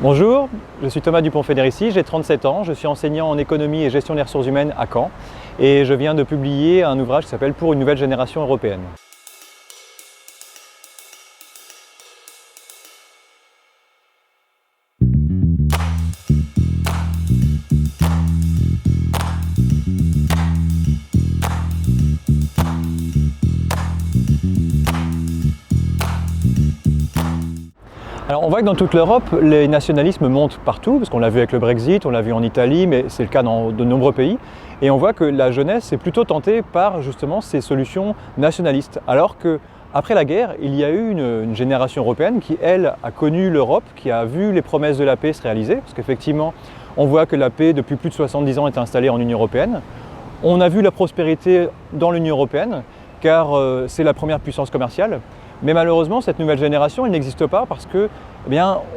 Bonjour, je suis Thomas Dupont-Fédérici, j'ai 37 ans, je suis enseignant en économie et gestion des ressources humaines à Caen et je viens de publier un ouvrage qui s'appelle « Pour une nouvelle génération européenne ». Alors on voit que dans toute l'Europe, les nationalismes montent partout, parce qu'on l'a vu avec le Brexit, on l'a vu en Italie, mais c'est le cas dans de nombreux pays. Et on voit que la jeunesse est plutôt tentée par justement ces solutions nationalistes. Alors qu'après la guerre, il y a eu une génération européenne qui, elle, a connu l'Europe, qui a vu les promesses de la paix se réaliser, parce qu'effectivement, on voit que la paix, depuis plus de 70 ans, est installée en Union européenne. On a vu la prospérité dans l'Union européenne, car c'est la première puissance commerciale. Mais malheureusement, cette nouvelle génération, elle n'existe pas parce que,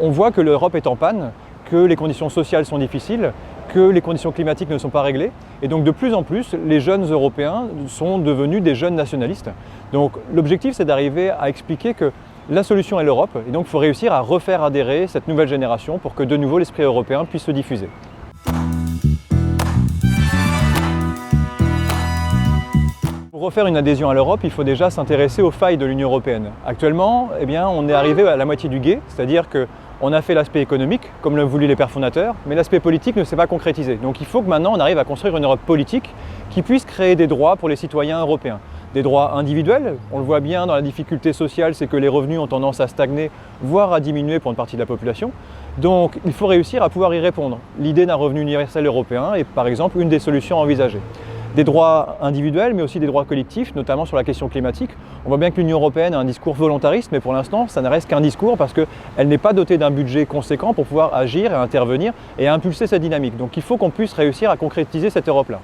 on voit que l'Europe est en panne, que les conditions sociales sont difficiles, que les conditions climatiques ne sont pas réglées. Et donc de plus en plus, les jeunes Européens sont devenus des jeunes nationalistes. Donc l'objectif, c'est d'arriver à expliquer que la solution est l'Europe. Et donc il faut réussir à refaire adhérer cette nouvelle génération pour que de nouveau l'esprit européen puisse se diffuser. Pour refaire une adhésion à l'Europe, il faut déjà s'intéresser aux failles de l'Union européenne. Actuellement, on est arrivé à la moitié du gué, c'est-à-dire qu'on a fait l'aspect économique, comme l'ont voulu les pères fondateurs, mais l'aspect politique ne s'est pas concrétisé. Donc il faut que maintenant on arrive à construire une Europe politique qui puisse créer des droits pour les citoyens européens. Des droits individuels, on le voit bien dans la difficulté sociale, c'est que les revenus ont tendance à stagner, voire à diminuer pour une partie de la population. Donc il faut réussir à pouvoir y répondre. L'idée d'un revenu universel européen est par exemple une des solutions envisagées. Des droits individuels, mais aussi des droits collectifs, notamment sur la question climatique. On voit bien que l'Union européenne a un discours volontariste, mais pour l'instant, ça ne reste qu'un discours parce qu'elle n'est pas dotée d'un budget conséquent pour pouvoir agir et intervenir et impulser cette dynamique. Donc il faut qu'on puisse réussir à concrétiser cette Europe-là.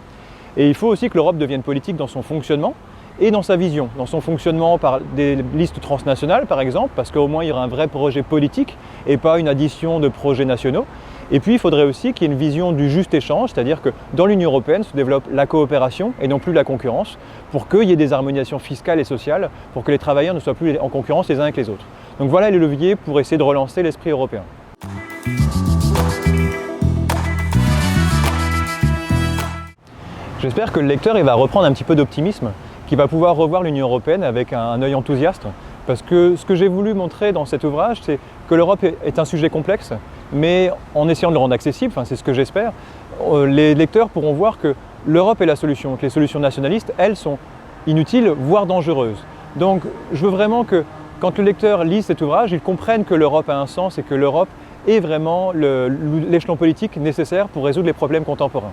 Et il faut aussi que l'Europe devienne politique dans son fonctionnement et dans sa vision. Dans son fonctionnement par des listes transnationales, par exemple, parce qu'au moins il y aura un vrai projet politique et pas une addition de projets nationaux. Et puis il faudrait aussi qu'il y ait une vision du juste échange, c'est-à-dire que dans l'Union européenne se développe la coopération et non plus la concurrence, pour qu'il y ait des harmonisations fiscales et sociales, pour que les travailleurs ne soient plus en concurrence les uns avec les autres. Donc voilà les leviers pour essayer de relancer l'esprit européen. J'espère que le lecteur va reprendre un petit peu d'optimisme, qu'il va pouvoir revoir l'Union européenne avec un œil enthousiaste. Parce que ce que j'ai voulu montrer dans cet ouvrage, c'est que l'Europe est un sujet complexe, mais en essayant de le rendre accessible, c'est ce que j'espère, les lecteurs pourront voir que l'Europe est la solution, que les solutions nationalistes, elles, sont inutiles, voire dangereuses. Donc je veux vraiment que quand le lecteur lit cet ouvrage, il comprenne que l'Europe a un sens et que l'Europe est vraiment l'échelon politique nécessaire pour résoudre les problèmes contemporains.